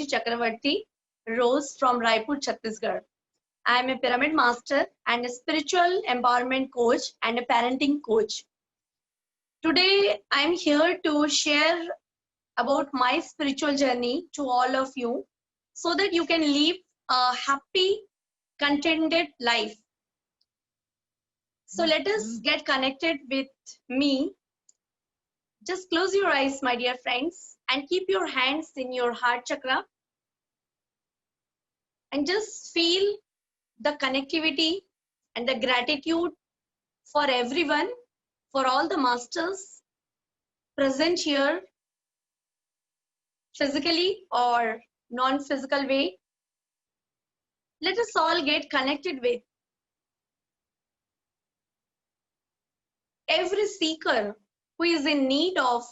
Chakraborty, rose from Raipur, Chhattisgarh. I am a pyramid master and a spiritual empowerment coach and a parenting coach. Today, I am here to share about my spiritual journey to all of you so that you can live a happy, contented life. So let us get connected with me. Just close your eyes, my dear friends, and keep your hands in your heart chakra and just feel the connectivity and the gratitude for everyone, for all the masters present here physically or non-physical way. Let us all get connected with every seeker who is in need of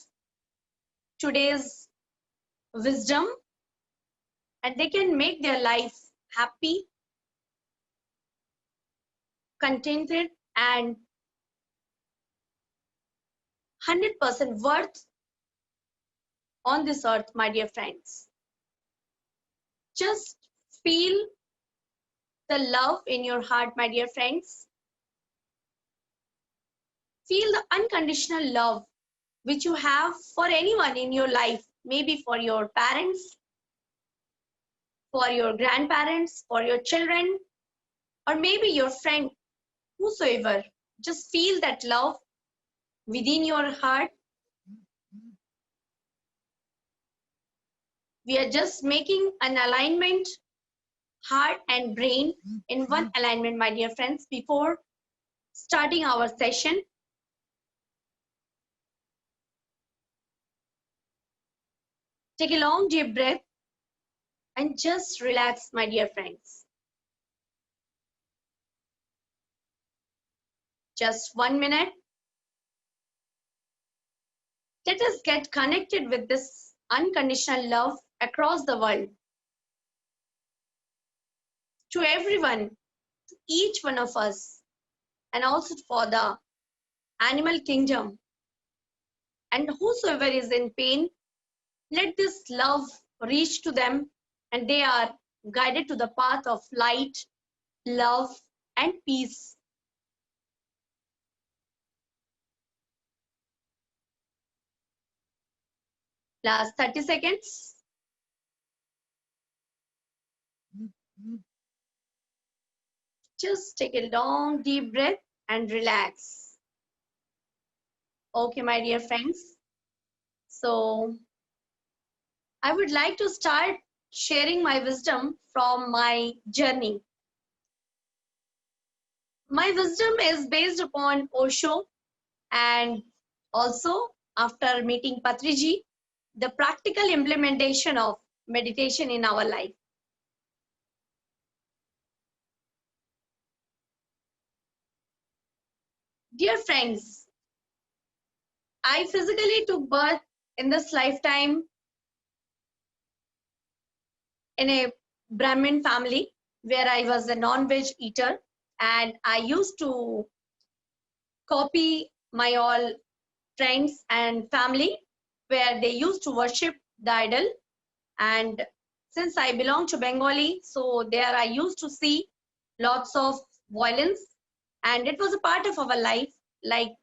today's wisdom, and they can make their life happy, contented, and 100% worth on this earth, my dear friends. Just feel the love in your heart, my dear friends. Feel the unconditional love which you have for anyone in your life, maybe for your parents, for your grandparents, for your children, or maybe your friend, whosoever. Just feel that love within your heart. We are just making an alignment, heart and brain in one alignment, my dear friends, before starting our session. Take a long deep breath and just relax, my dear friends. Just 1 minute. Let us get connected with this unconditional love across the world. To everyone, to each one of us, and also for the animal kingdom. And whosoever is in pain, let this love reach to them and they are guided to the path of light, love, and peace. Last 30 seconds. Just take a long deep breath and relax. Okay, my dear friends. So I would like to start sharing my wisdom from my journey. My wisdom is based upon Osho, and also after meeting Patriji, the practical implementation of meditation in our life. Dear friends, I physically took birth in this lifetime in a Brahmin family where I was a non-veg eater, and I used to copy my all friends and family where they used to worship the idol. And since I belong to Bengali, so there I used to see lots of violence, and it was a part of our life, like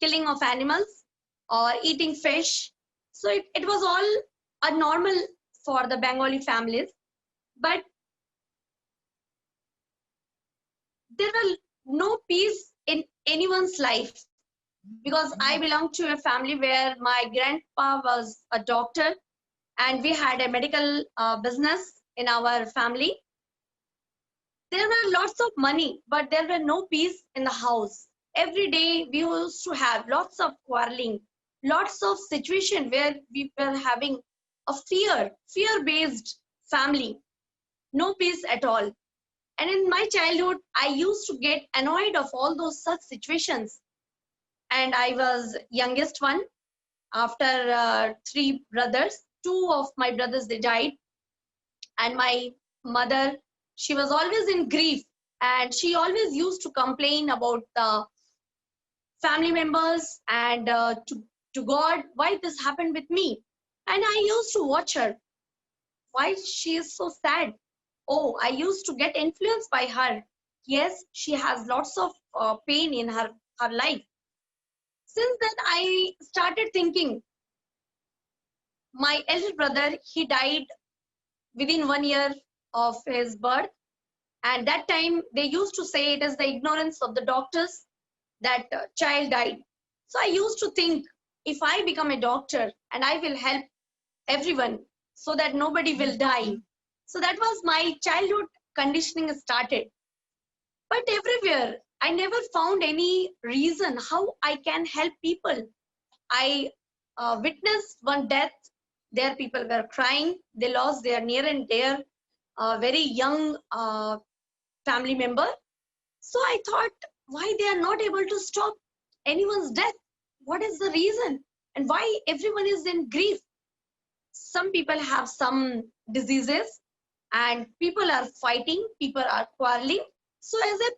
killing of animals or eating fish. So it was all a normal for the Bengali families. But there were no peace in anyone's life because I belong to a family where my grandpa was a doctor and we had a medical business in our family. There were lots of money, but there were no peace in the house. Every day we used to have lots of quarreling, lots of situation where we were having a fear-based family, no peace at all. And in my childhood, I used to get annoyed of all those such situations. And I was youngest one after 3 brothers. 2 of my brothers, they died. And my mother, she was always in grief. And she always used to complain about the family members and to God, why this happened with me. And I used to watch her, why she is so sad. Oh, I used to get influenced by her. Yes, she has lots of pain in her life. Since then, I started thinking, my elder brother, he died within 1 year of his birth. And that time, they used to say it is the ignorance of the doctors that child died. So I used to think, if I become a doctor and I will help everyone so that nobody will die. So that was my childhood conditioning started. But everywhere, I never found any reason how I can help people. I witnessed one death. There people were crying. They lost their near and dear, very young family member. So I thought, why they are not able to stop anyone's death? What is the reason? And why everyone is in grief? Some people have some diseases and people are fighting, people are quarreling. So as a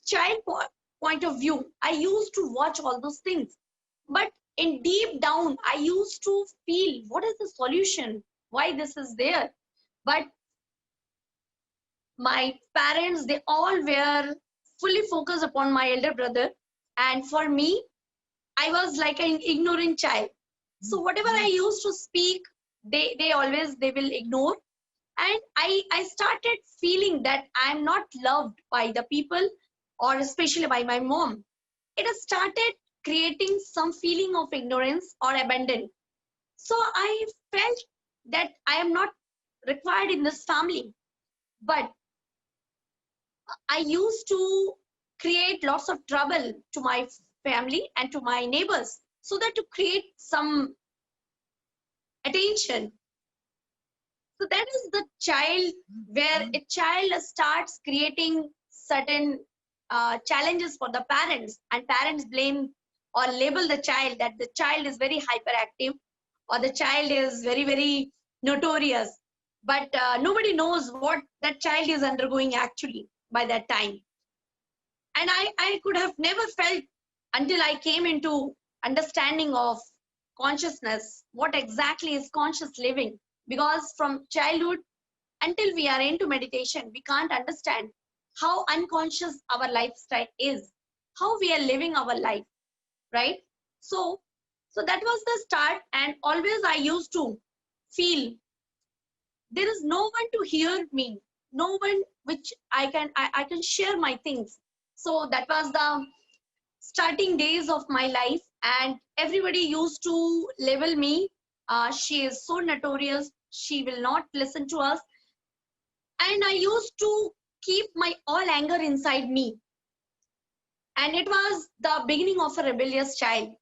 child point of view, I used to watch all those things. But in deep down, I used to feel, what is the solution? Why this is there? But my parents, they all were fully focused upon my elder brother. And for me, I was like an ignorant child. So whatever I used to speak, they always, they will ignore. And I started feeling that I'm not loved by the people, or especially by my mom. It has started creating some feeling of ignorance or abandon. So I felt that I am not required in this family. But I used to create lots of trouble to my family and to my neighbors, so that to create some attention. So that is the child, where a child starts creating certain challenges for the parents, and parents blame or label the child that the child is very hyperactive, or the child is very, very notorious. But nobody knows what that child is undergoing actually by that time. And I could have never felt until I came into understanding of consciousness, what exactly is conscious living. Because from childhood until we are into meditation, we can't understand how unconscious our lifestyle is, how we are living our life, right? So, so that was the start. And always I used to feel there is no one to hear me, no one which I can share my things. So that was the starting days of my life, and everybody used to label me, she is so notorious, she will not listen to us. And I used to keep my all anger inside me, and it was the beginning of a rebellious child.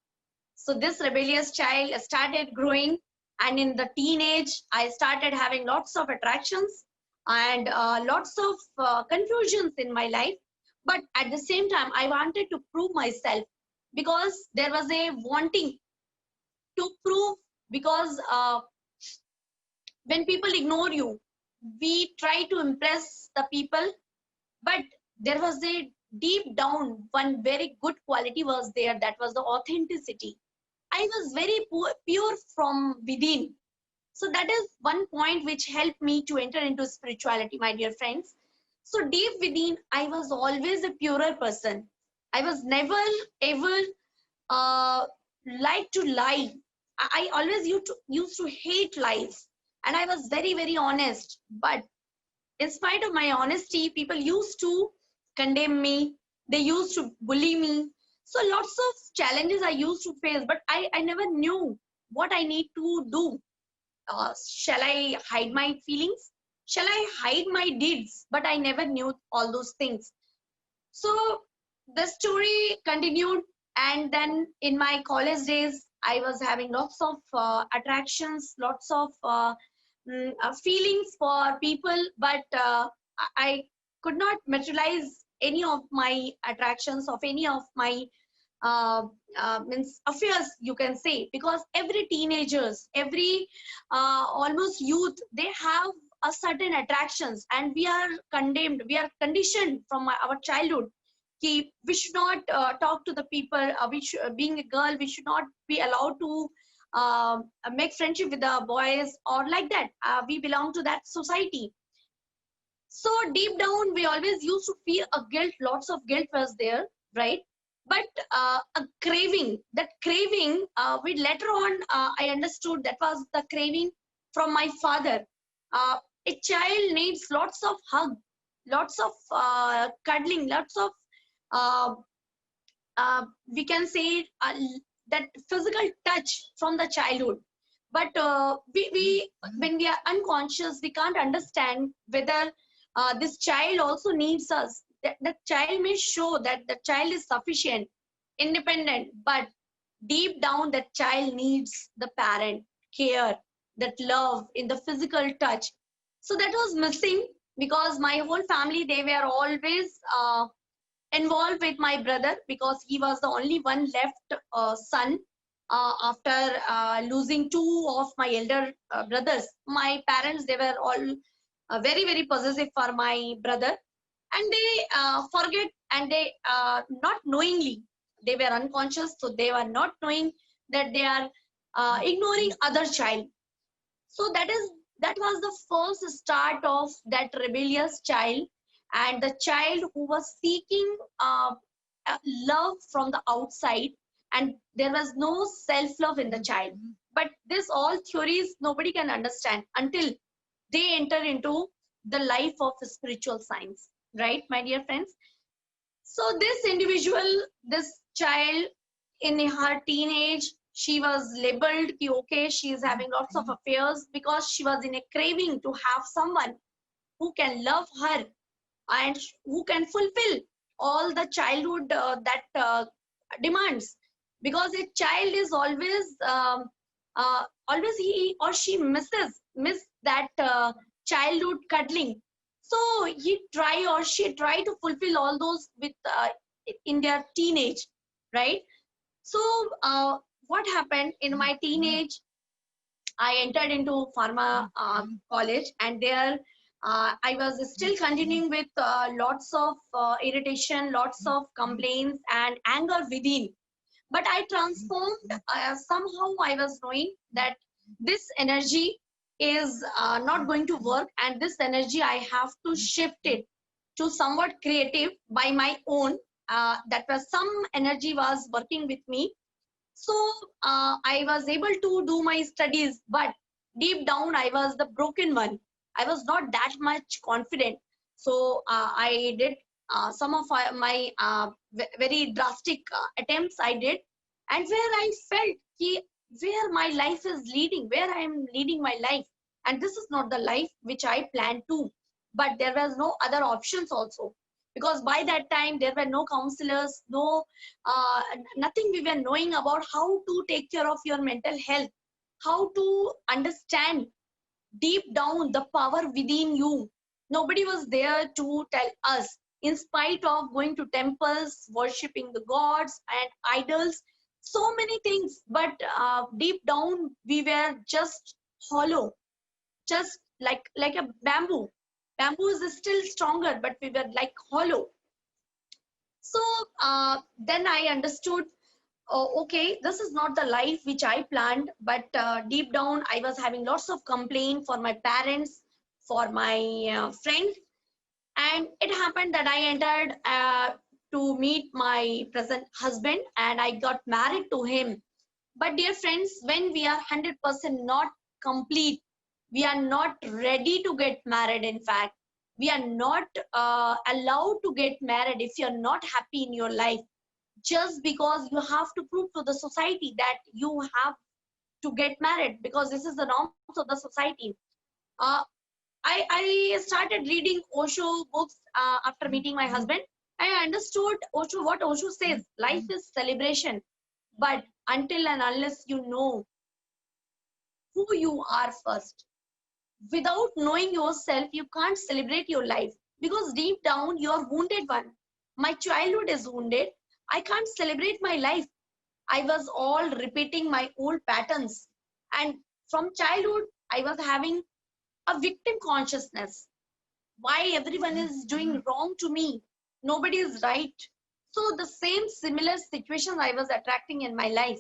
So this rebellious child started growing, and in the teenage I started having lots of attractions and lots of confusions in my life. But at the same time, I wanted to prove myself, because there was a wanting to prove. Because when people ignore you, we try to impress the people. But there was a deep down one very good quality was there, that was the authenticity. I was very pure from within. So that is one point which helped me to enter into spirituality, my dear friends. So deep within, I was always a purer person. I was never ever uh, like to lie. I always used to hate lies. And I was very, very honest. But in spite of my honesty, people used to condemn me. They used to bully me. So lots of challenges I used to face, but I never knew what I need to do. Shall I hide my feelings? Shall I hide my deeds? But I never knew all those things. So the story continued, and then in my college days, I was having lots of attractions, lots of feelings for people, but I could not materialize any of my attractions, of any of my uh, means affairs, you can say. Because every teenagers, every almost youth, they have a certain attractions, and we are condemned, we are conditioned from our childhood. We should not talk to the people. Being a girl, we should not be allowed to make friendship with the boys or like that. We belong to that society. So deep down, we always used to feel a guilt. Lots of guilt was there, right? But a craving. That craving, we later on, I understood that was the craving from my father. A child needs lots of hug, lots of cuddling, lots of uh, we can say that physical touch from the childhood. But we when we are unconscious, we can't understand whether this child also needs us. The child may show that the child is sufficient, independent, but deep down that child needs the parent care, that love in the physical touch. So that was missing, because my whole family, they were always involved with my brother, because he was the only one left son after losing two of my elder brothers. My parents, they were all very, very possessive for my brother, and they forget, and they not knowingly, they were unconscious, so they were not knowing that they are ignoring other child. So that was the first start of that rebellious child, and the child who was seeking love from the outside, and there was no self love in the child. But this all theories nobody can understand until they enter into the life of spiritual science, right, my dear friends? So this individual, this child, in her teenage, she was labeled ki okay, she is having lots of affairs, because she was in a craving to have someone who can love her and who can fulfill all the childhood that demands. Because a child is always he or she miss that childhood cuddling. So he try or she try to fulfill all those with in their teenage, right? So what happened in my teenage, I entered into pharma college, and there I was still continuing with lots of irritation, lots of complaints and anger within. But I transformed. Somehow I was knowing that this energy is not going to work, and this energy I have to shift it to somewhat creative by my own. That was some energy was working with me. So I was able to do my studies, but deep down I was the broken one. I was not that much confident. So I did some of my very drastic attempts I did, and where I felt where my life is leading, where I am leading my life, and this is not the life which I planned to. But there was no other options also, because by that time there were no counselors, no nothing we were knowing about how to take care of your mental health, how to understand deep down the power within you. Nobody was there to tell us, in spite of going to temples, worshipping the gods and idols, so many things. But deep down, we were just hollow, just like a bamboo. Bamboo is still stronger, but we were like hollow. So then I understood, oh, okay, this is not the life which I planned, but deep down, I was having lots of complaint for my parents, for my friends. And it happened that I entered to meet my present husband, and I got married to him. But dear friends, when we are 100% not complete, we are not ready to get married. In fact, we are not allowed to get married if you're not happy in your life, just because you have to prove to the society that you have to get married, because this is the norms of the society. Uh, I started reading Osho books after meeting my husband. I understood Osho, what Osho says, life is celebration. But until and unless you know who you are first, without knowing yourself, you can't celebrate your life, because deep down you are wounded one. My childhood is wounded. I can't celebrate my life. I was all repeating my old patterns. And from childhood, I was having a victim consciousness. Why everyone is doing wrong to me? Nobody is right. So the same similar situations I was attracting in my life.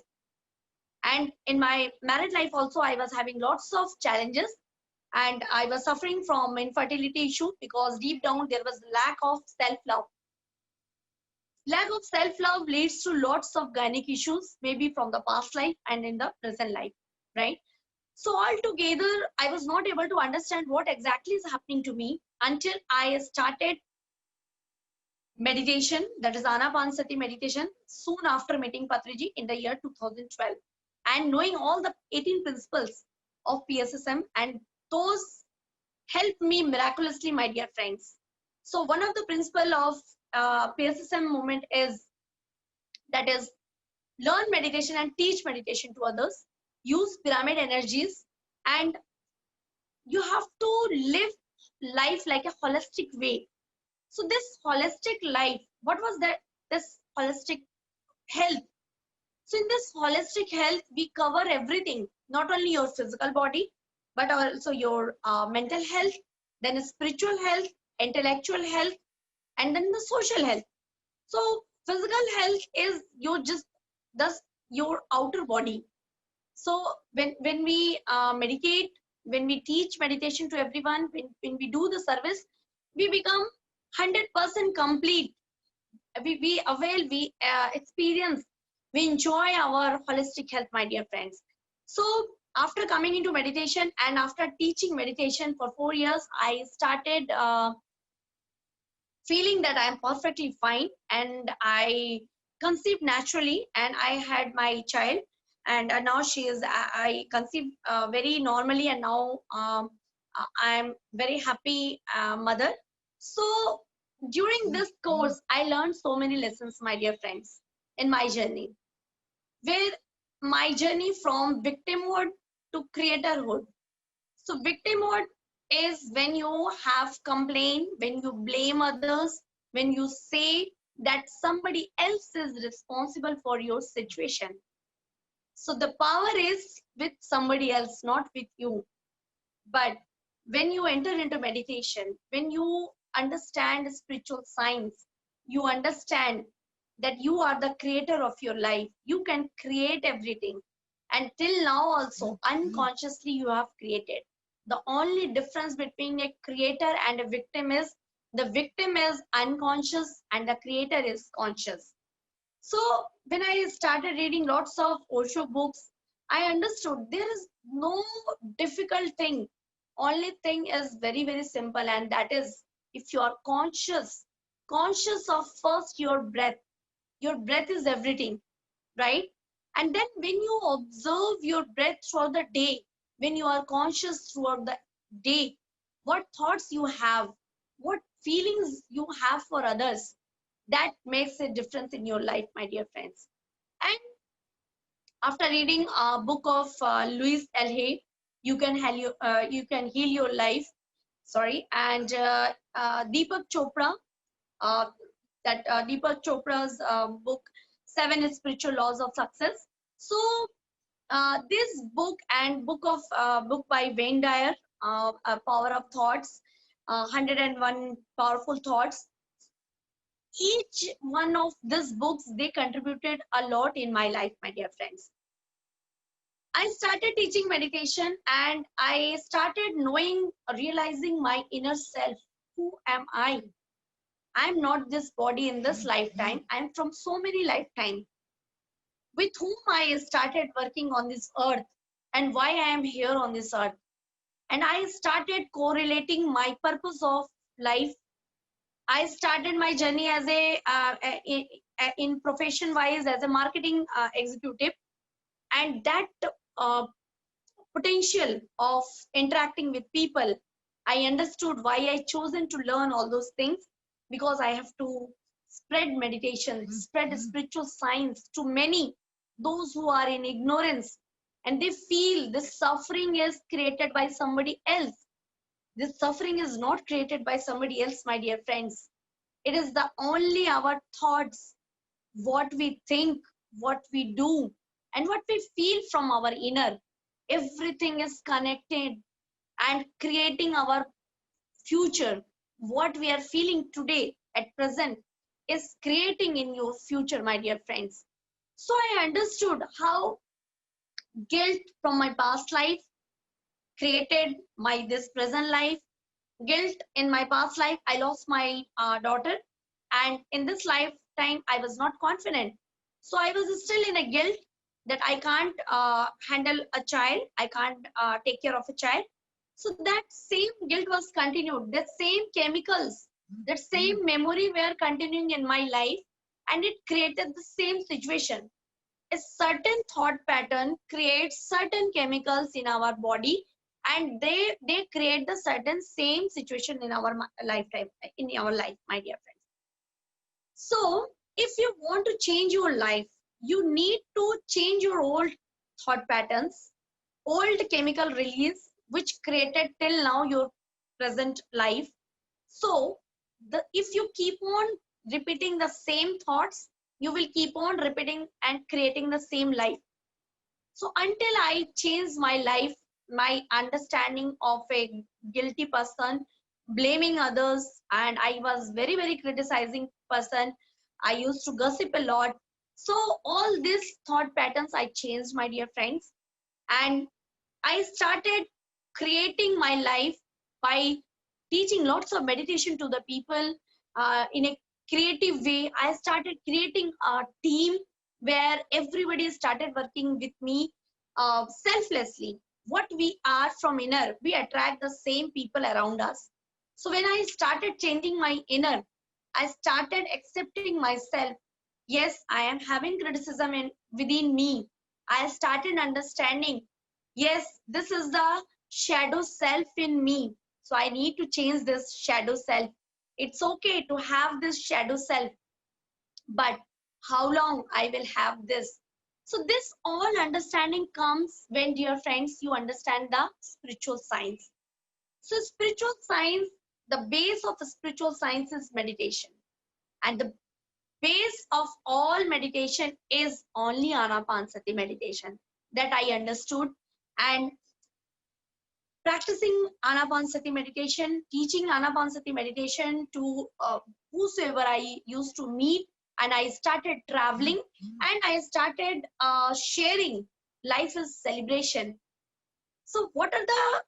And in my married life also, I was having lots of challenges, and I was suffering from infertility issue because deep down there was lack of self-love. Lack of self-love leads to lots of gynec issues, maybe from the past life and in the present life, right? So altogether, I was not able to understand what exactly is happening to me until I started meditation, that is Anapanasati meditation, soon after meeting Patriji in the year 2012, and knowing all the 18 principles of PSSM, and those helped me miraculously, my dear friends. So one of the principle of PSSM movement is, that is, learn meditation and teach meditation to others, use pyramid energies, and you have to live life like a holistic way. So this holistic life, what was that? This holistic health. So in this holistic health, we cover everything, not only your physical body, but also your mental health, then spiritual health, intellectual health, and then the social health. So physical health is your just thus your outer body. So when we meditate, when we teach meditation to everyone, when we do the service, we become 100% complete. We avail, we experience, we enjoy our holistic health, my dear friends. So after coming into meditation and after teaching meditation for 4 years, I started feeling that I am perfectly fine, and I conceived naturally, and I had my child, and now she is, I conceived very normally, and now I am very happy mother. So during this course, I learned so many lessons, my dear friends, in my journey, where my journey from victimhood to creatorhood. So victimhood is when you have complained, when you blame others, when you say that somebody else is responsible for your situation. So the power is with somebody else, not with you. But when you enter into meditation, when you understand spiritual science, you understand that you are the creator of your life. You can create everything. And till now also, unconsciously you have created. The only difference between a creator and a victim is the victim is unconscious and the creator is conscious. So when I started reading lots of Osho books, I understood there is no difficult thing. Only thing is very, very simple, and that is if you are conscious, conscious of first your breath. Your breath is everything, right? And then when you observe your breath throughout the day, when you are conscious throughout the day, what thoughts you have, what feelings you have for others, that makes a difference in your life, my dear friends. And after reading a book of Louis L. Hay, you can heal your life. Sorry, and Deepak Chopra, uh, Deepak Chopra's book, Seven Spiritual Laws of Success. So this book and book by Wayne Dyer, Power of Thoughts, 101 Powerful Thoughts. Each one of these books, they contributed a lot in my life, my dear friends. I started teaching meditation, and I started knowing, realizing my inner self. Who am I? I'm not this body in this lifetime. I'm from so many lifetimes with whom I started working on this earth, and why I am here on this earth. And I started correlating my purpose of life. I started my journey as in profession wise as a marketing executive, and that uh, potential of interacting with people, I understood why I chosen to learn all those things, because I have to spread meditation, spread spiritual science to many, those who are in ignorance, and they feel this suffering is created by somebody else. This suffering is not created by somebody else, my dear friends. It is the only our thoughts, what we think, what we do, and what we feel from our inner. Everything is connected. and creating our future. What we are feeling today at present is creating in your future, my dear friends. So I understood how guilt from my past life created my this present life. Guilt in my past life, I lost my daughter, and in this lifetime I was not confident, so I was still in a guilt that I can't handle a child, I can't take care of a child. So that same guilt was continued, that same chemicals, that same memory were continuing in my life, and it created the same situation. A certain thought pattern creates certain chemicals in our body, and they create the certain same situation in our lifetime, in our life, my dear friends. So if you want to change your life, you need to change your old thought patterns, old chemical release which created till now your present life. So if you keep on repeating the same thoughts, you will keep on repeating and creating the same life. So until I changed my life, my understanding of a guilty person, blaming others, and I was very, very criticizing person. I used to gossip a lot. So all these thought patterns I changed, my dear friends, and I started creating my life by teaching lots of meditation to the people in a creative way. I started creating a team where everybody started working with me selflessly. What we are from inner, we attract the same people around us. So when I started changing my inner, I started accepting myself. Yes, I am having criticism within me. I started understanding, yes, this is the shadow self in me. So I need to change this shadow self. It's okay to have this shadow self, but how long I will have this? So this all understanding comes when, dear friends, you understand the spiritual science. So spiritual science, the base of the spiritual science is meditation. And the base of all meditation is only anapanasati meditation, that I understood. And practicing anapanasati meditation, teaching anapanasati meditation to whosoever I used to meet, and I started traveling, and I started sharing life is celebration. So what are the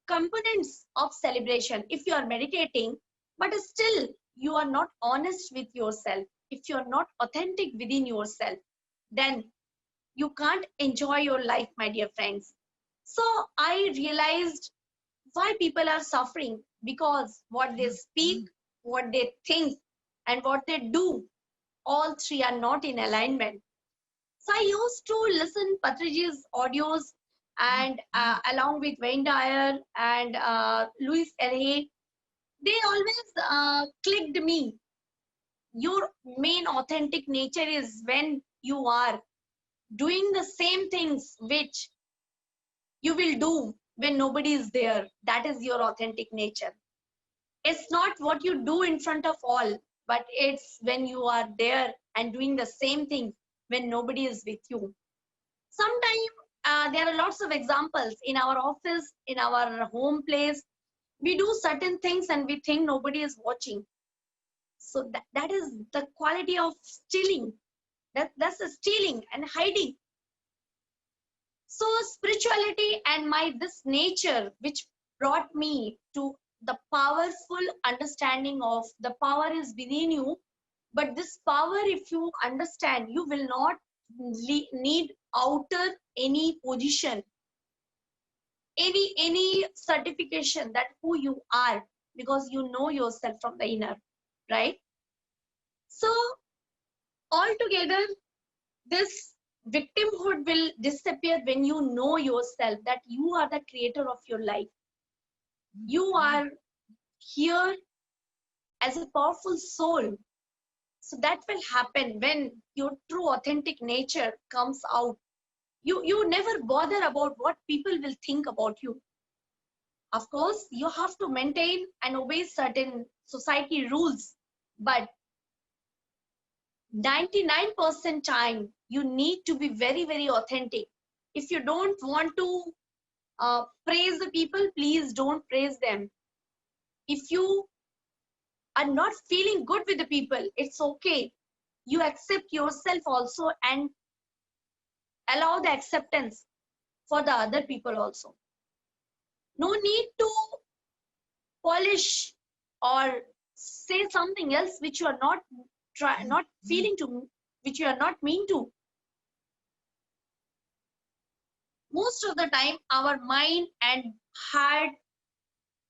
components of celebration? If you are meditating but still you are not honest with yourself, if you are not authentic within yourself, then you can't enjoy your life, my dear friends. So I realized why people are suffering, because what they speak, what they think, and what they do, all three are not in alignment. So I used to listen Patriji's audios, and along with Wayne Dyer and Louis L.A., they always clicked me. Your main authentic nature is when you are doing the same things which you will do when nobody is there. That is your authentic nature. It's not what you do in front of all, but it's when you are there and doing the same thing when nobody is with you. Sometimes there are lots of examples in our office, in our home place. We do certain things and we think nobody is watching. So that is the quality of stealing. That's a stealing and hiding. So spirituality and my this nature, which brought me to the powerful understanding of the power is within you. But this power, if you understand, you will not need outer any position, any certification that who you are, because you know yourself from the inner, right? So altogether, this victimhood will disappear when you know yourself that you are the creator of your life. You are here as a powerful soul. So that will happen when your true authentic nature comes out. You never bother about what people will think about you. Of course, you have to maintain and obey certain society rules, but 99% time you need to be very, very authentic. If you don't want to praise the people, please don't praise them. If you are not feeling good with the people, it's okay. You accept yourself also and allow the acceptance for the other people also. No need to polish or say something else which you are not feeling to, which you are not mean to. Most of the time our mind and heart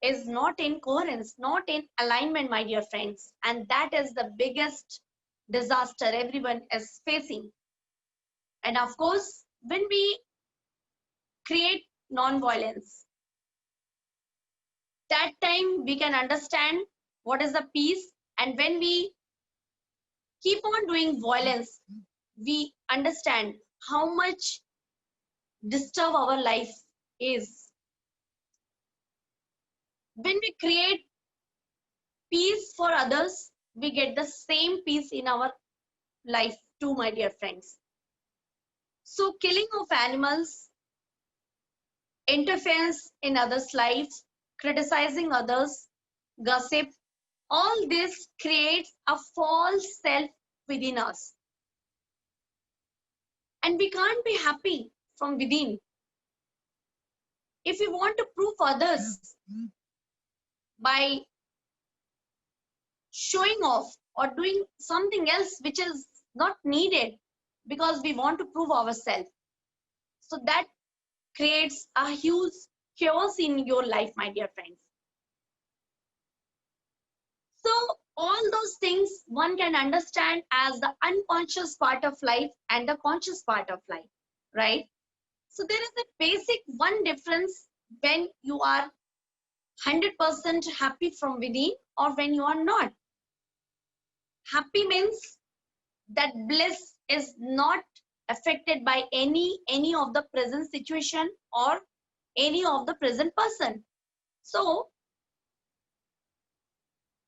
is not in coherence, not in alignment, my dear friends, and that is the biggest disaster everyone is facing. And of course, when we create non-violence, that time we can understand what is the peace. And when we keep on doing violence, we understand how much disturb our life is. When we create peace for others, we get the same peace in our life too, my dear friends. So killing of animals, interference in others' lives, criticizing others, gossip, all this creates a false self within us. And we can't be happy from within. If we want to prove others by showing off or doing something else which is not needed because we want to prove ourselves, so that creates a huge chaos in your life, my dear friends. So all those things one can understand as the unconscious part of life and the conscious part of life, right? So there is a basic one difference when you are 100% happy from within or when you are not. Happy means that bliss is not affected by any of the present situation or any of the present person. So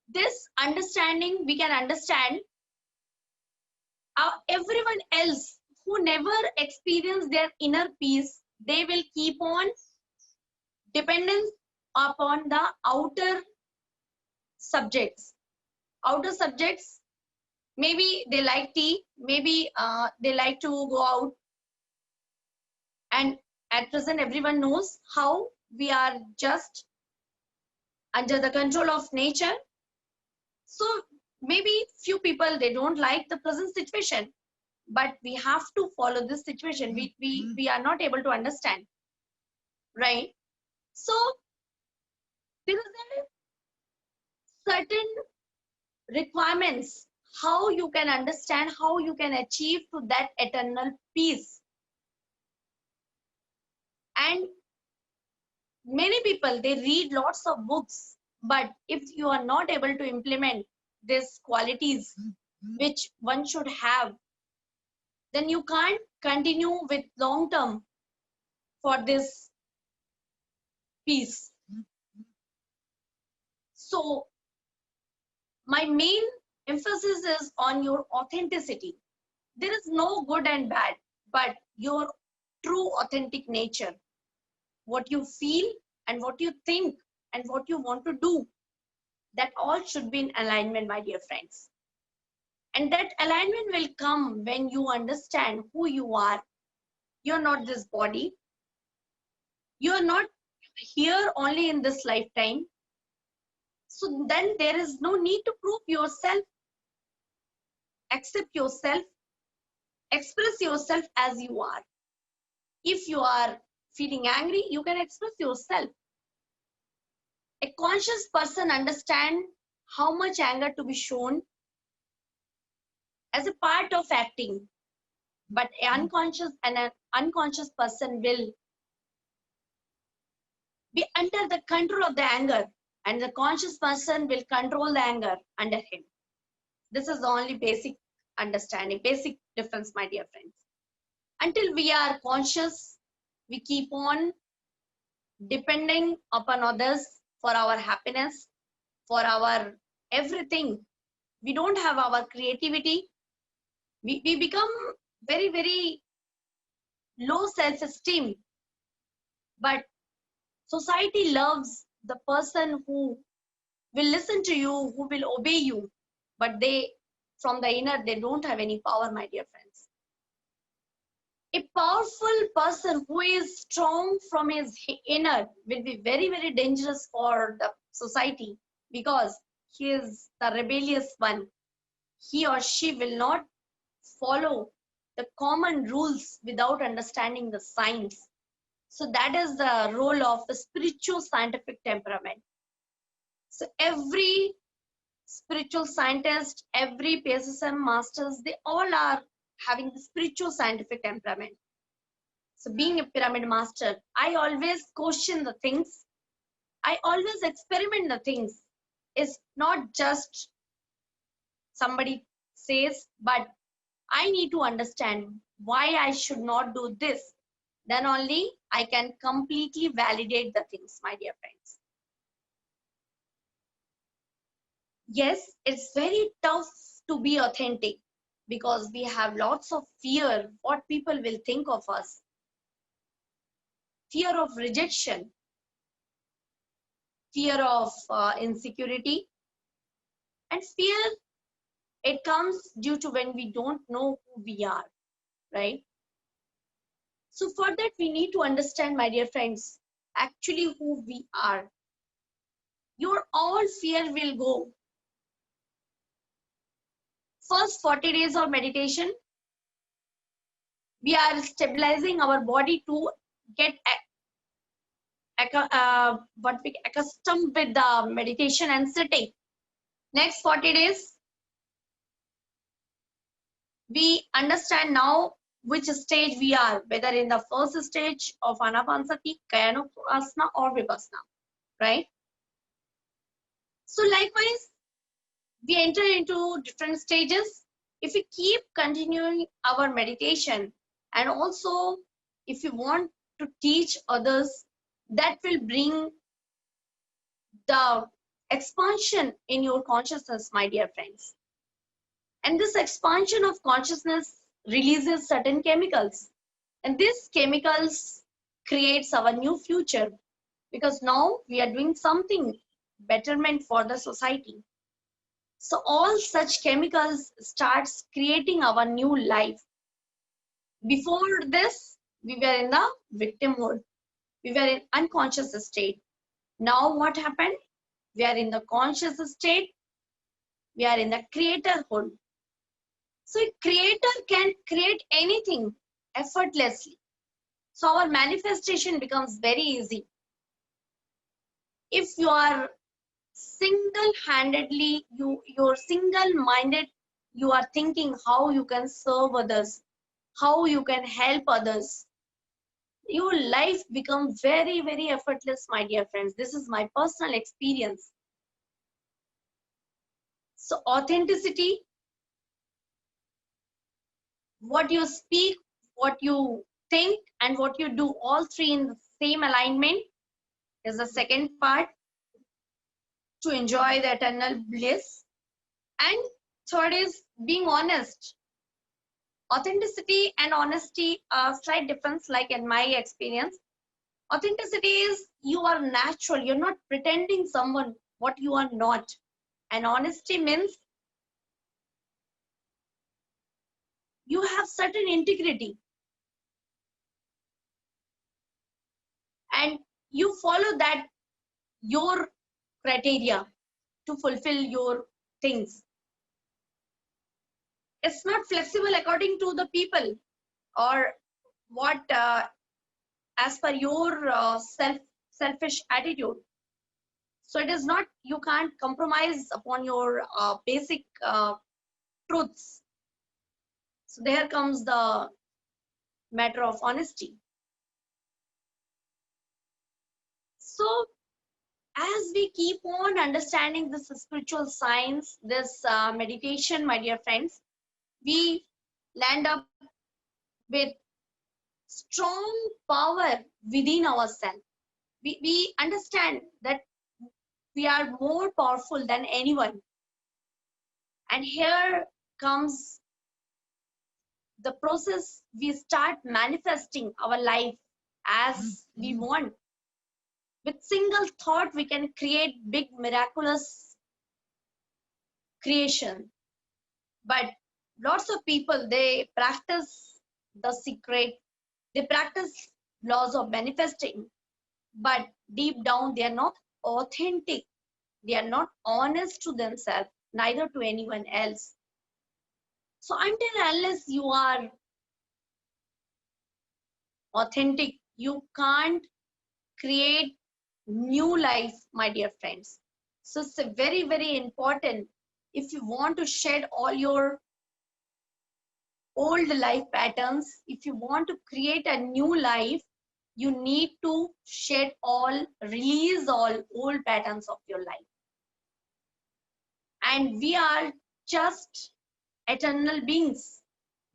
this understanding, we can understand everyone else who never experience their inner peace, they will keep on dependence upon the outer subjects. Outer subjects, maybe they like tea, maybe they like to go out, and at present everyone knows how we are just under the control of nature. So maybe few people, they don't like the present situation, but we have to follow this situation. We are not able to understand, right? So there is a certain requirements how you can understand, how you can achieve to that eternal peace. And many people, they read lots of books, but if you are not able to implement these qualities which one should have, then you can't continue with long term for this peace. So my main emphasis is on your authenticity. There is no good and bad, but your true authentic nature, what you feel and what you think and what you want to do, that all should be in alignment, my dear friends. And that alignment will come when you understand who you are. You're not this body. You're not here only in this lifetime. So then there is no need to prove yourself. Accept yourself. Express yourself as you are. If you are feeling angry, you can express yourself. A conscious person understands how much anger to be shown as a part of acting, but an unconscious person will be under the control of the anger, and the conscious person will control the anger under him. This is the only basic understanding, basic difference, my dear friends. Until we are conscious, we keep on depending upon others for our happiness, for our everything. We don't have our creativity. We become very, very low self-esteem. But Society loves the person who will listen to you, who will obey you, but they, from the inner, they don't have any power, my dear friends. A powerful person who is strong from his inner will be very, very dangerous for the society because he is the rebellious one. He or she will not follow the common rules without understanding the science. So that is the role of the spiritual scientific temperament. So every spiritual scientist, every PSSM masters, they all are having the spiritual scientific temperament. So being a pyramid master, I always question the things. I always experiment the things. It's not just somebody says, but I need to understand why I should not do this. Then only I can completely validate the things, my dear friends. Yes, it's very tough to be authentic because we have lots of fear what people will think of us, fear of rejection, fear of insecurity, and fear, it comes due to when we don't know who we are, right? So for that, we need to understand, my dear friends, actually who we are. Your all fear will go. First 40 days of meditation, we are stabilizing our body to get what we accustomed with the meditation and sitting. Next 40 days, we understand now which stage we are, whether in the first stage of Anapanasati, Kayanupasana or Vipassana, right? So likewise, we enter into different stages. If we keep continuing our meditation, and also if you want to teach others, that will bring the expansion in your consciousness, my dear friends. And this expansion of consciousness releases certain chemicals. And these chemicals creates our new future because now we are doing something betterment for the society. So all such chemicals starts creating our new life. Before this, we were in the victim mode. We were in unconscious state. Now what happened? We are in the conscious state. We are in the creatorhood. So a creator can create anything effortlessly. So our manifestation becomes very easy. If you are single-handedly, you're single-minded, you are thinking how you can serve others, how you can help others, your life becomes very, very effortless, my dear friends. This is my personal experience. So authenticity, what you speak, what you think, and what you do, all three in the same alignment is the second part to enjoy the eternal bliss. And third is being honest. Authenticity and honesty are slight difference, like in my experience. Authenticity is you are natural, you're not pretending someone what you are not. And honesty means you have certain integrity and you follow that your criteria to fulfill your things. It's not flexible according to the people or what as per your selfish attitude. So it is not, you can't compromise upon your basic truths. So there comes the matter of honesty. So as we keep on understanding this spiritual science, this meditation, my dear friends, we land up with strong power within ourselves. We understand that we are more powerful than anyone. And here comes the process, we start manifesting our life as we want. With single thought, we can create big miraculous creation. But lots of people, they practice the secret, they practice laws of manifesting, but deep down they are not authentic. They are not honest to themselves, neither to anyone else. So until unless you are authentic, you can't create new life, my dear friends. So it's a very, very important. If you want to shed all your old life patterns, if you want to create a new life, you need to shed all, release all old patterns of your life. And we are just eternal beings.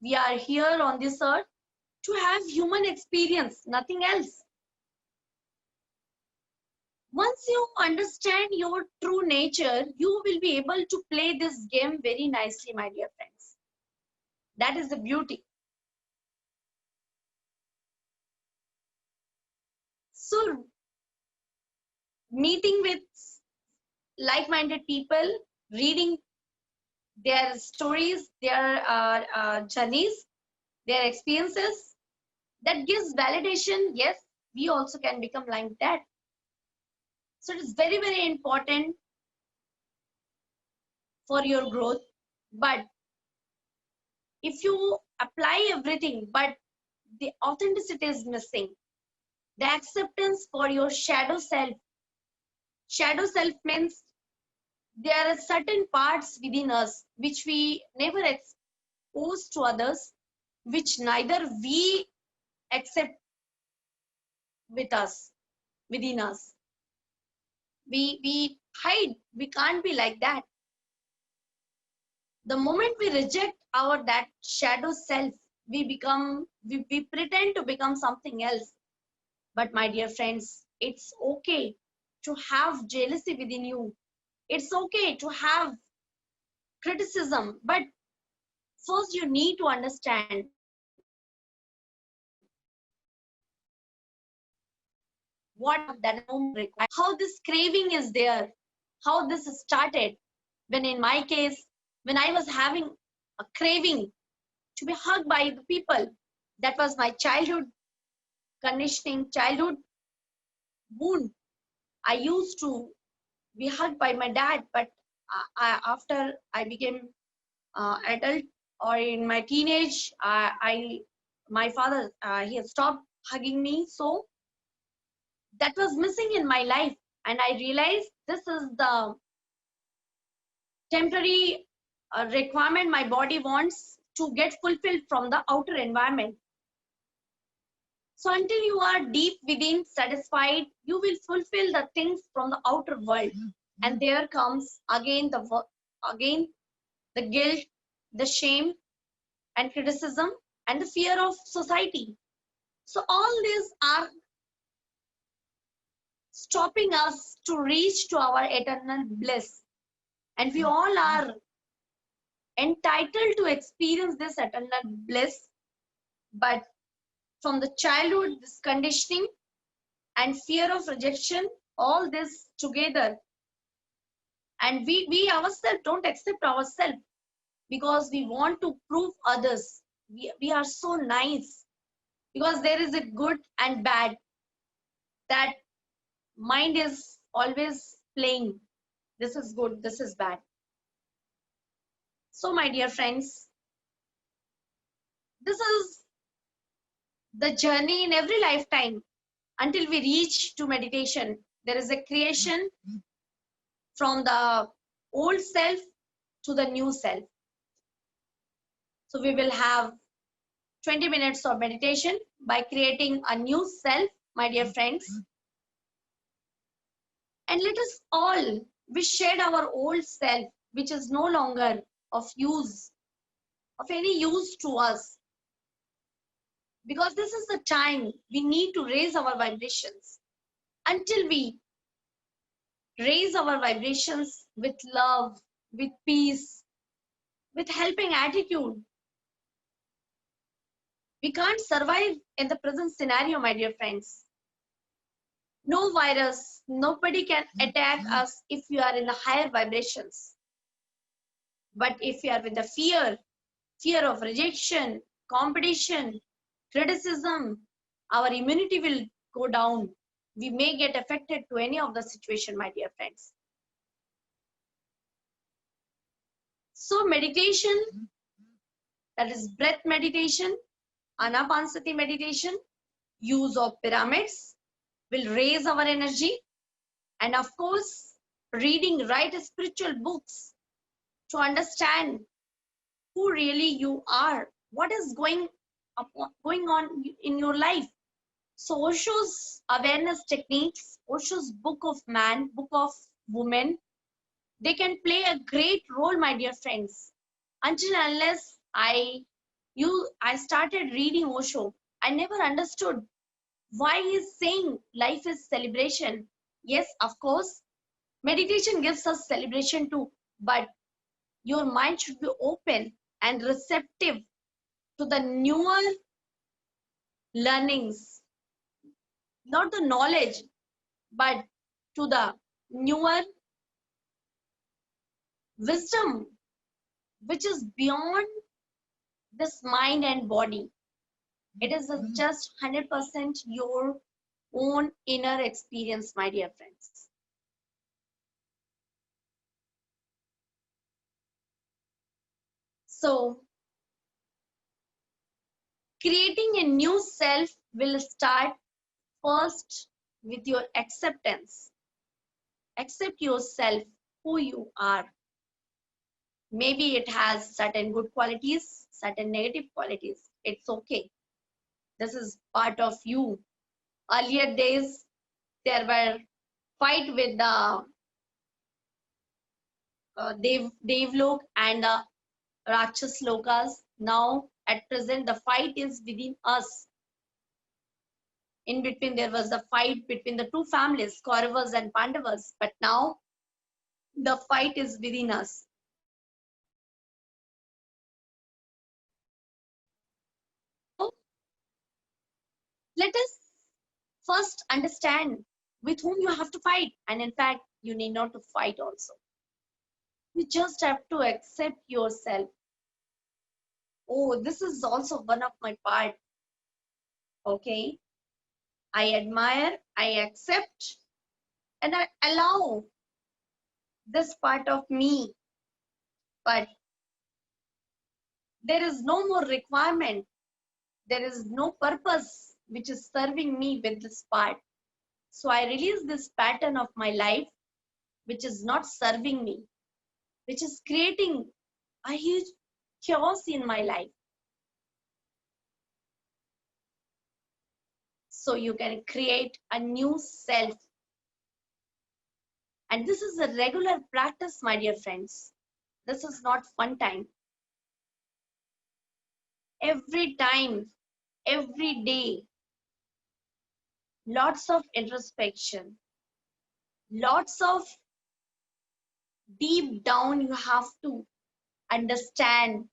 We are here on this earth to have human experience, nothing else. Once you understand your true nature, you will be able to play this game very nicely, my dear friends. That is the beauty. So, meeting with like-minded people, reading their stories, their journeys, their experiences, that gives validation. Yes, we also can become like that. So it is very, very important for your growth. But if you apply everything, but the authenticity is missing, the acceptance for your shadow self. Shadow self means there are certain parts within us which we never expose to others, which neither we accept with us, within us. We hide. We can't be like that. The moment we reject our that shadow self, we pretend to become something else. But my dear friends, it's okay to have jealousy within you. It's okay to have criticism, but first you need to understand what that moment requires, how this craving is there, how this started. When in my case, when I was having a craving to be hugged by the people, that was my childhood conditioning, childhood wound. I used to be hugged by my dad, but after I became adult or in my teenage, my father he had stopped hugging me, so that was missing in my life, and I realized this is the temporary requirement my body wants to get fulfilled from the outer environment. So until you are deep within satisfied, you will fulfill the things from the outer world, and there comes again the guilt, the shame, and criticism, and the fear of society. So all these are stopping us to reach to our eternal bliss. And we all are entitled to experience this eternal bliss. But from the childhood, this conditioning and fear of rejection, all this together. And we ourselves don't accept ourselves because we want to prove others. We are so nice because there is a good and bad, that mind is always playing. This is good, this is bad. So my dear friends, this is the journey in every lifetime until we reach to meditation. There is a creation from the old self to the new self. So we will have 20 minutes of meditation by creating a new self, my dear friends. And let us all, we shed our old self, which is no longer of use, of any use to us. Because this is the time we need to raise our vibrations. Until we raise our vibrations with love, with peace, with helping attitude, we can't survive in the present scenario, my dear friends. No virus, nobody can attack us if you are in the higher vibrations. But if you are with the fear of rejection, competition, criticism, our immunity will go down. We may get affected to any of the situation, my dear friends. So meditation, that is breath meditation, anapanasati meditation, use of pyramids will raise our energy. And of course, reading right spiritual books to understand who really you are, what is going on in your life. So Osho's awareness techniques, Osho's book of man, book of woman, they can play a great role, my dear friends. Until unless I started reading Osho, I never understood why he's saying life is celebration. Yes, of course, meditation gives us celebration too, but your mind should be open and receptive to the newer learnings, not the knowledge, but to the newer wisdom, which is beyond this mind and body. It is just 100% your own inner experience, my dear friends. So, creating a new self will start first with your acceptance. Accept yourself, who you are. Maybe it has certain good qualities, certain negative qualities. It's okay. This is part of you. Earlier days, there were fight with the Devlok and the Rakshas Lokas. Now, at present, the fight is within us. In between, there was a fight between the two families, Kauravas and Pandavas. But now, the fight is within us. So, let us first understand with whom you have to fight. And in fact, you need not to fight also. You just have to accept yourself. Oh, this is also one of my part. Okay. I admire, I accept, and I allow this part of me. But there is no more requirement. There is no purpose which is serving me with this part. So I release this pattern of my life, which is not serving me, which is creating a huge chaos in my life. So you can create a new self. And this is a regular practice, my dear friends. This is not fun time. Every time, every day, lots of introspection, lots of deep down, you have to understand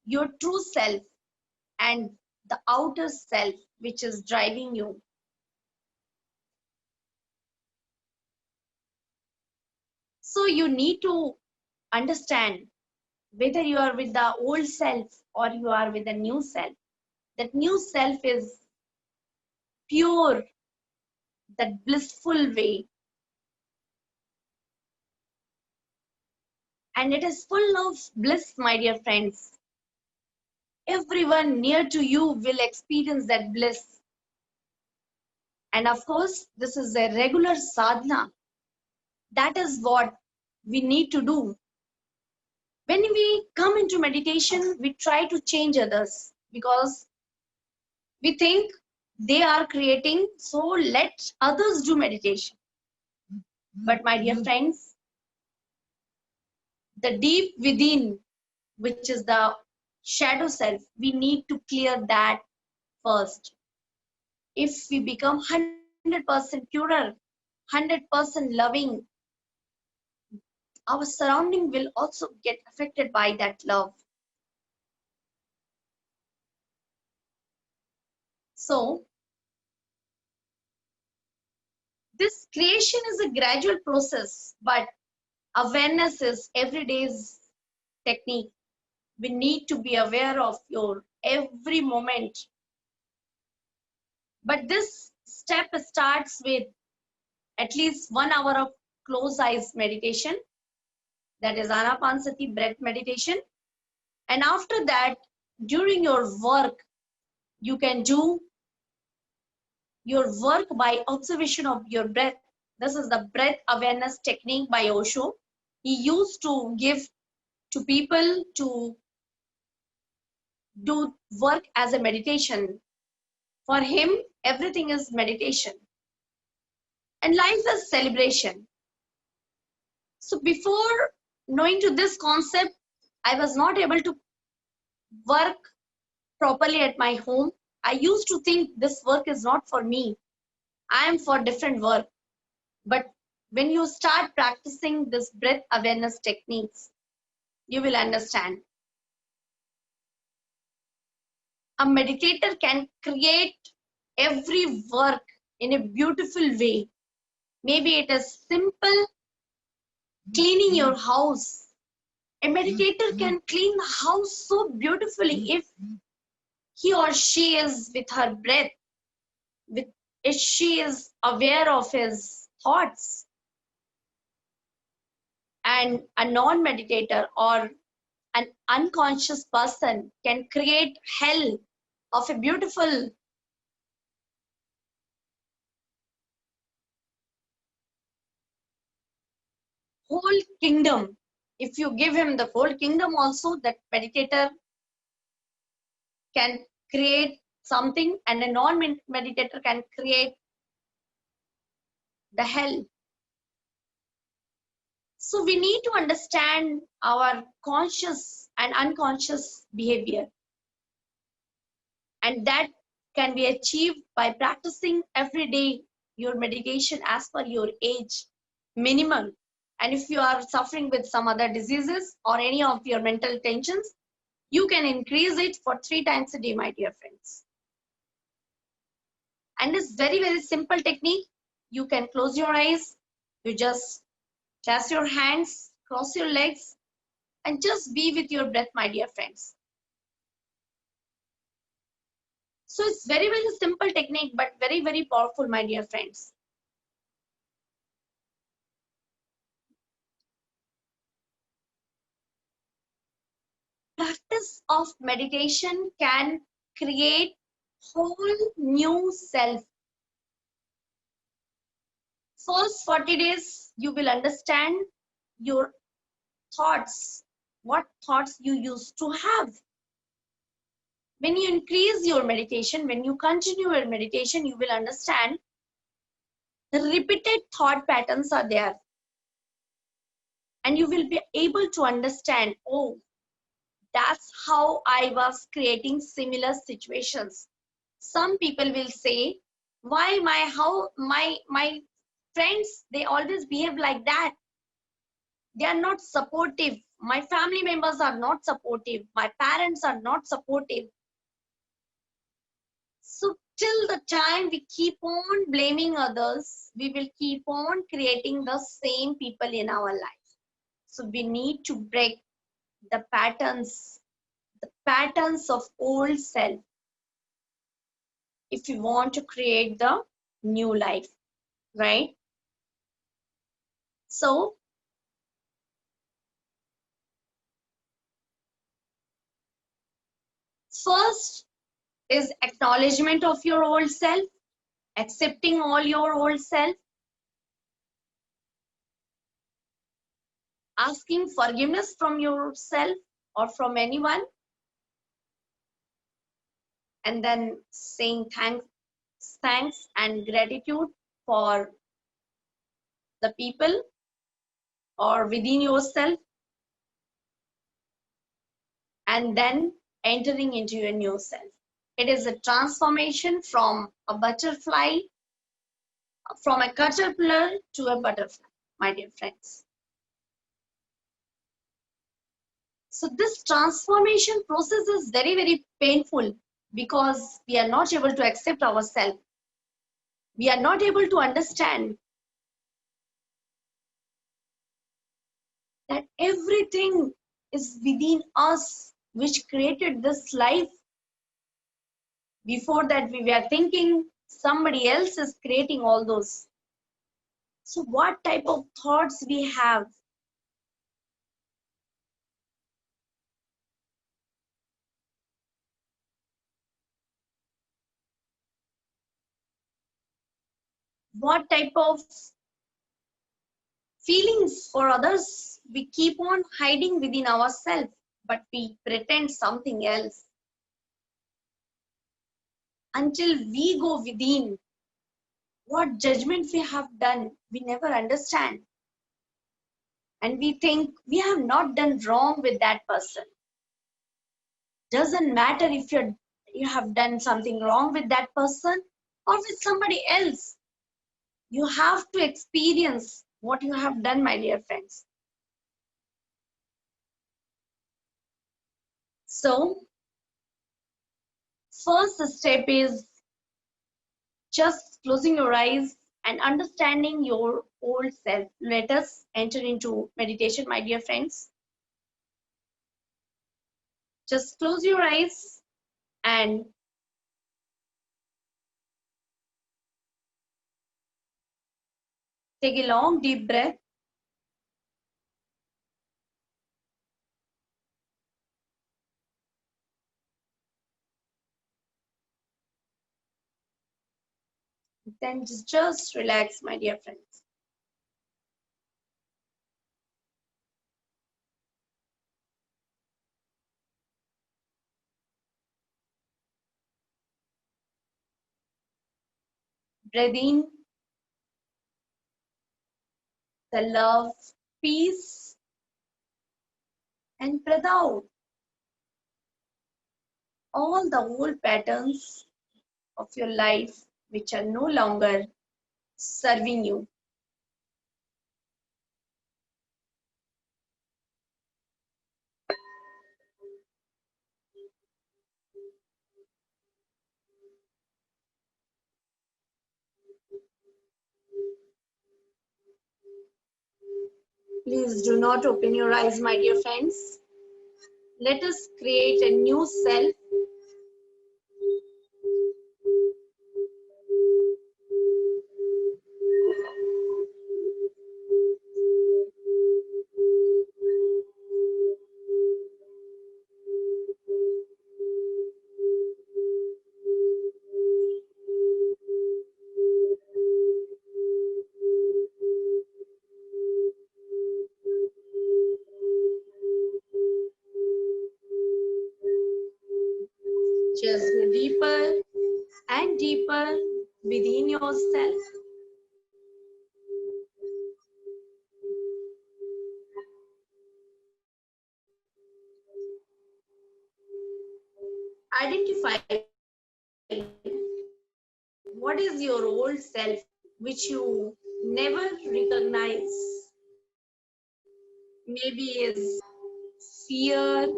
your true self and the outer self which is driving you. So you need to understand whether you are with the old self or you are with the new self. That new self is pure, that blissful way, and it is full of bliss, my dear friends. Everyone near to you will experience that bliss. And of course, this is a regular sadhana. That is what we need to do. When we come into meditation, we try to change others because we think they are creating, so let others do meditation. But my dear friends, the deep within, which is the shadow self, we need to clear that first. If we become 100% purer, 100% loving, our surrounding will also get affected by that love. So Creation is a gradual process, but awareness is every day's technique. We need to be aware of your every moment. But this step starts with at least 1 hour of closed eyes meditation, that is Anapanasati breath meditation. And after that, during your work, you can do your work by observation of your breath. This is the breath awareness technique by Osho. He used to give to people to do work as a meditation. For him, everything is meditation. And life is celebration. So before knowing to this concept, I was not able to work properly at my home. I used to think this work is not for me. I am for different work. But when you start practicing this breath awareness techniques, you will understand. A meditator can create every work in a beautiful way. Maybe it is simple cleaning your house. A meditator can clean the house so beautifully if he or she is with her breath, if she is aware of his thoughts. And a non-meditator or an unconscious person can create hell of a beautiful whole kingdom. If you give him the whole kingdom also, that meditator can create something, and a non-meditator can create the hell. So we need to understand our conscious and unconscious behavior. And that can be achieved by practicing every day your meditation as per your age, minimum. And if you are suffering with some other diseases or any of your mental tensions, you can increase it for 3 times a day, my dear friends. And it's very, very simple technique. You can close your eyes, you just clasp your hands, cross your legs, and just be with your breath, my dear friends. So it's very, very simple technique, but very, very powerful, my dear friends. Practice of meditation can create whole new self. First 40 days, you will understand your thoughts, what thoughts you used to have. When you increase your meditation, when you continue your meditation, you will understand the repeated thought patterns are there. And you will be able to understand, oh, that's how I was creating similar situations. Some people will say, why my friends, they always behave like that. They are not supportive. My family members are not supportive. My parents are not supportive. So till the time we keep on blaming others, we will keep on creating the same people in our life. So we need to break the patterns of old self if you want to create the new life, right? So first is acknowledgement of your old self, accepting all your old self, asking forgiveness from yourself or from anyone, and then saying thanks and gratitude for the people or within yourself, and then entering into your new self. It is a transformation from a butterfly, from a caterpillar to a butterfly, my dear friends. So this transformation process is very, very painful because we are not able to accept ourselves. We are not able to understand that everything is within us which created this life. Before that, we were thinking somebody else is creating all those. So what type of thoughts we have? What type of feelings for others we keep on hiding within ourselves, but we pretend something else. Until we go within, what judgment we have done, we never understand. And we think we have not done wrong with that person. Doesn't matter if you have done something wrong with that person or with somebody else. You have to experience what you have done, my dear friends. So, first step is just closing your eyes and understanding your old self. Let us enter into meditation, my dear friends. Just close your eyes and take a long, deep breath. Then just relax, my dear friends. Breathe in the love, peace, and breathe out all the old patterns of your life which are no longer serving you. Please do not open your eyes, my dear friends. Let us create a new self. Just go deeper and deeper within yourself. Identify what is your old self which you never recognize. Maybe is fear,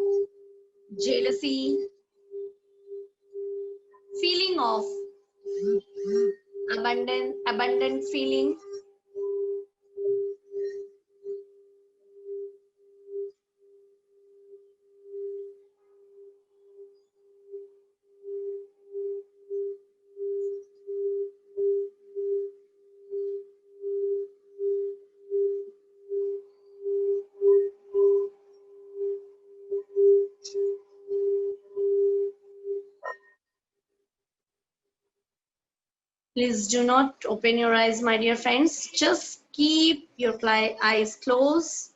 jealousy, feeling of abundant feeling. Please do not open your eyes, my dear friends. Just keep your eyes closed.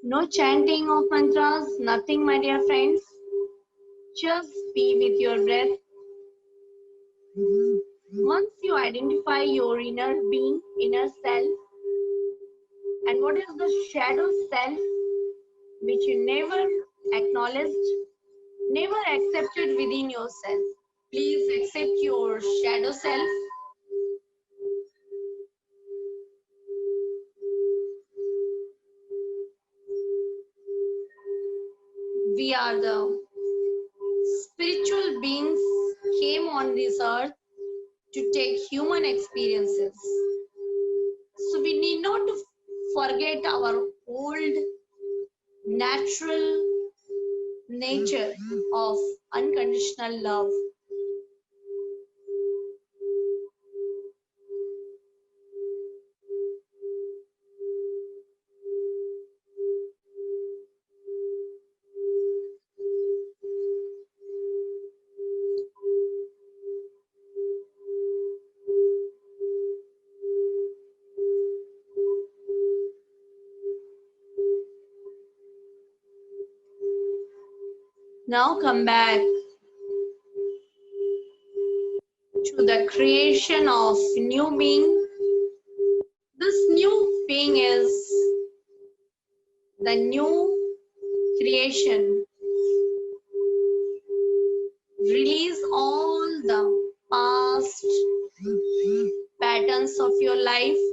No chanting of mantras, nothing, my dear friends. Just be with your breath. Once you identify your inner being, inner self, and what is the shadow self which you never acknowledged, never accepted within yourself. Please accept your shadow self. we are the spiritual beings came on this earth to take human experiences. So we need not to forget our old natural nature of unconditional love. Now come back to the creation of new being. This new being is the new creation. Release all the past patterns of your life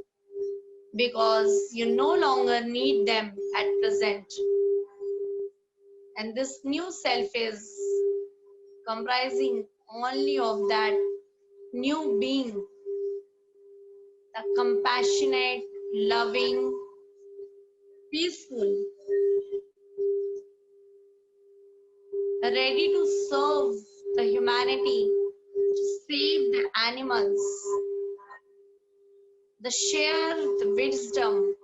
because you no longer need them at present. And this new self is comprising only of that new being, the compassionate, loving, peaceful, ready to serve the humanity, to save the animals, the share the wisdom,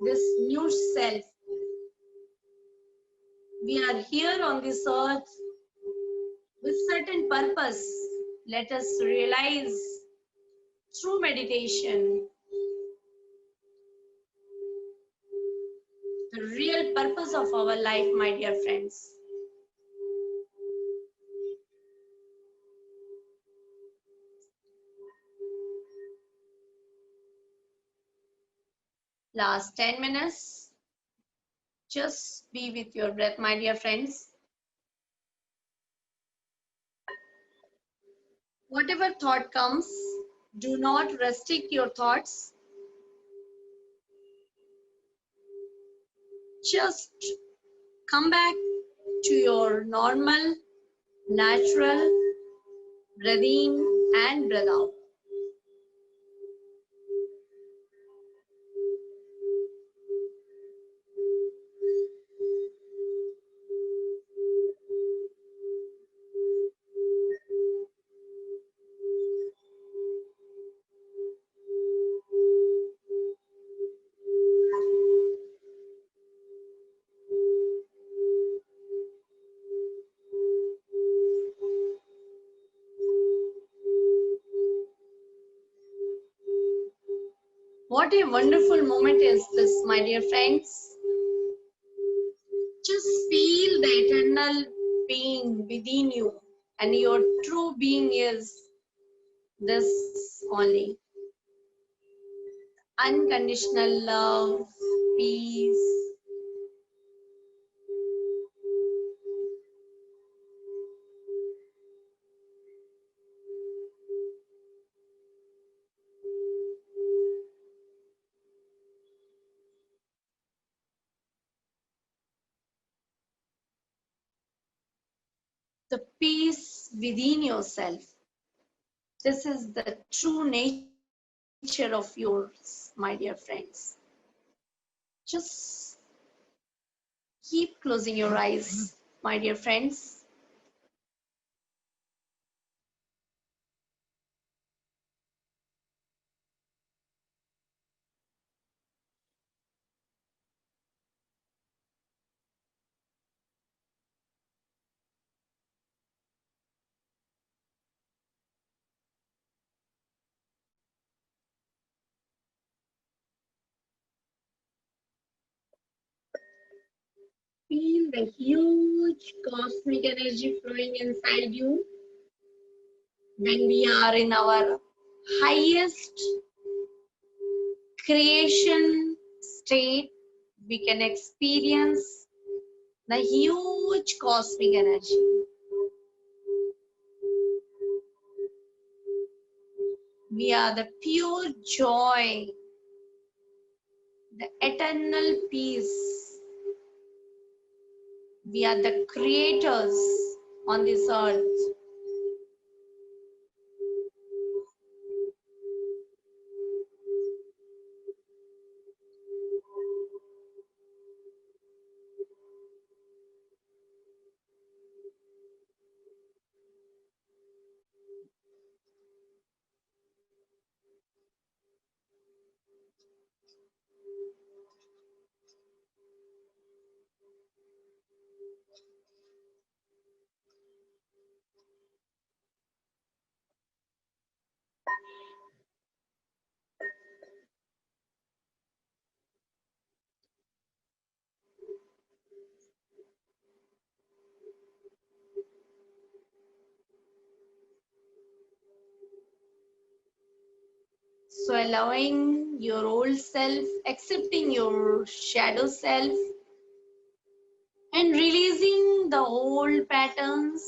this new self. We are here on this earth with certain purpose. Let us realize through meditation the real purpose of our life, my dear friends. Last 10 minutes, just be with your breath, my dear friends. Whatever thought comes, do not restrict your thoughts. Just come back to your normal, natural breathe in and breathe out. What a wonderful moment is this, my dear friends. Just feel the eternal being within you, and your true being is this only. Unconditional love, peace. The peace within yourself. This is the true nature of yours, my dear friends. Just keep closing your eyes, my dear friends. Feel the huge cosmic energy flowing inside you. When we are in our highest creation state, we can experience the huge cosmic energy. We are the pure joy, the eternal peace, We are the creators on this earth. So allowing your old self, accepting your shadow self, and releasing the old patterns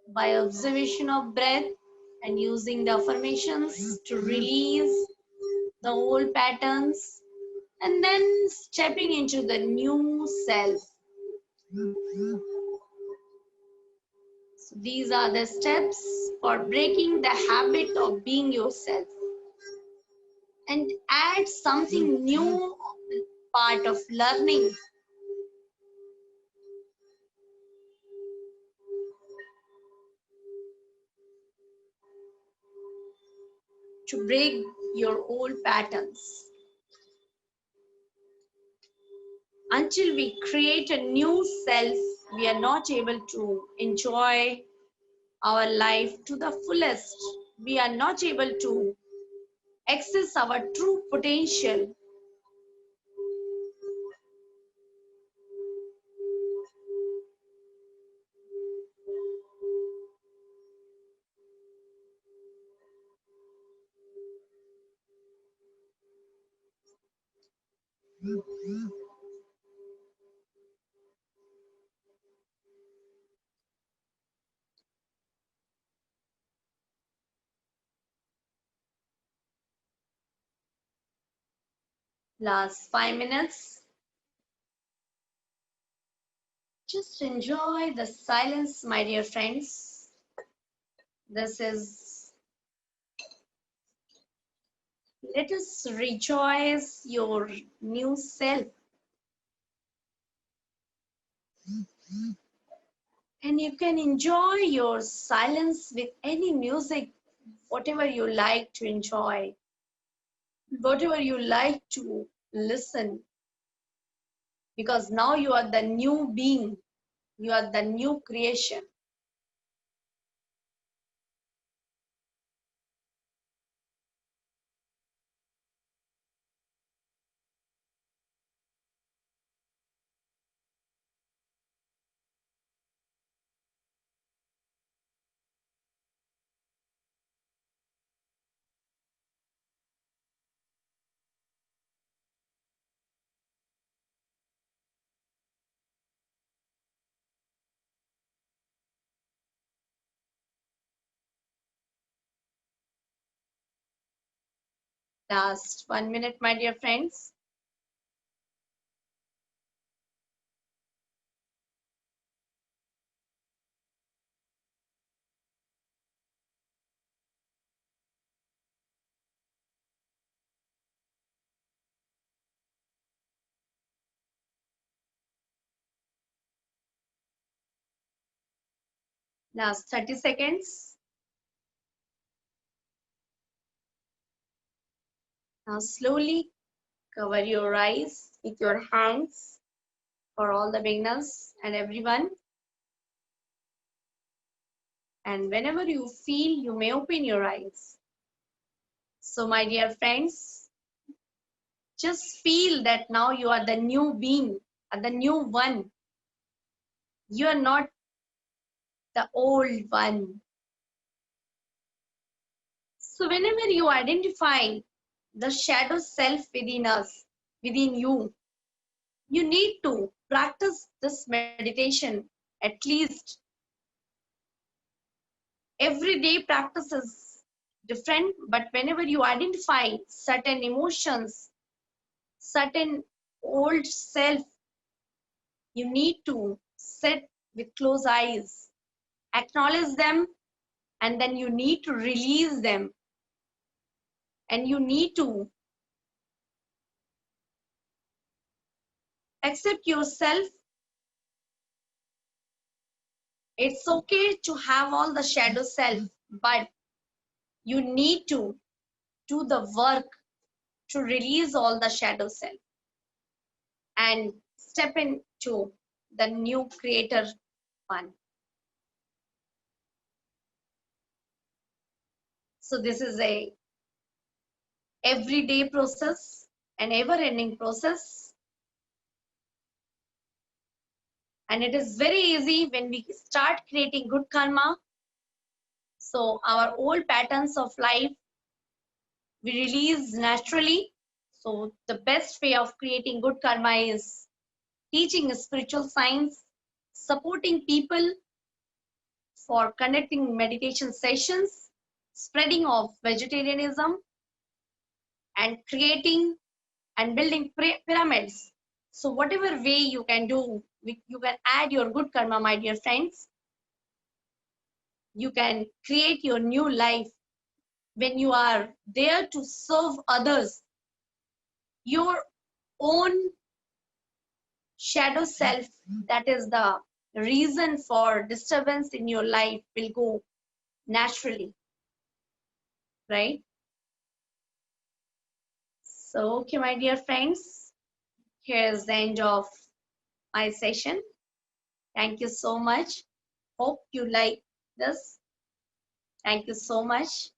by observation of breath and using the affirmations to release the old patterns and then stepping into the new self. So these are the steps for breaking the habit of being yourself and add something new part of learning. To break your old patterns. Until we create a new self, we are not able to enjoy our life to the fullest. We are not able to access our true potential. Last 5 minutes. Just enjoy the silence, my dear friends. This is, let us rejoice your new self. And you can enjoy your silence with any music, whatever you like to enjoy, whatever you like to listen. Because now you are the new being, you are the new creation. Last 1 minute, my dear friends. Last 30 seconds. Now slowly cover your eyes with your hands for all the beginners and everyone. And whenever you feel, you may open your eyes. So my dear friends, just feel that now you are the new being, the new one. You are not the old one. So whenever you identify the shadow self within us, within you, you need to practice this meditation at least. Every day practice is different, but whenever you identify certain emotions, certain old self You need to sit with closed eyes, acknowledge them, and then you need to release them. And you need to accept yourself. It's okay to have all the shadow self, but you need to do the work to release all the shadow self and step into the new creator one. So this is a everyday process, an ever-ending process, and it is very easy when we start creating good karma. So our old patterns of life we release naturally. So the best way of creating good karma is teaching spiritual science, supporting people for conducting meditation sessions, spreading of vegetarianism, and creating and building pyramids. So whatever way you can do, you can add your good karma, my dear friends. You can create your new life when you are there to serve others. Your own shadow self, that is the reason for disturbance in your life, will go naturally, right? So, okay, my dear friends, here's the end of my session. Thank you so much. Hope you like this. Thank you so much.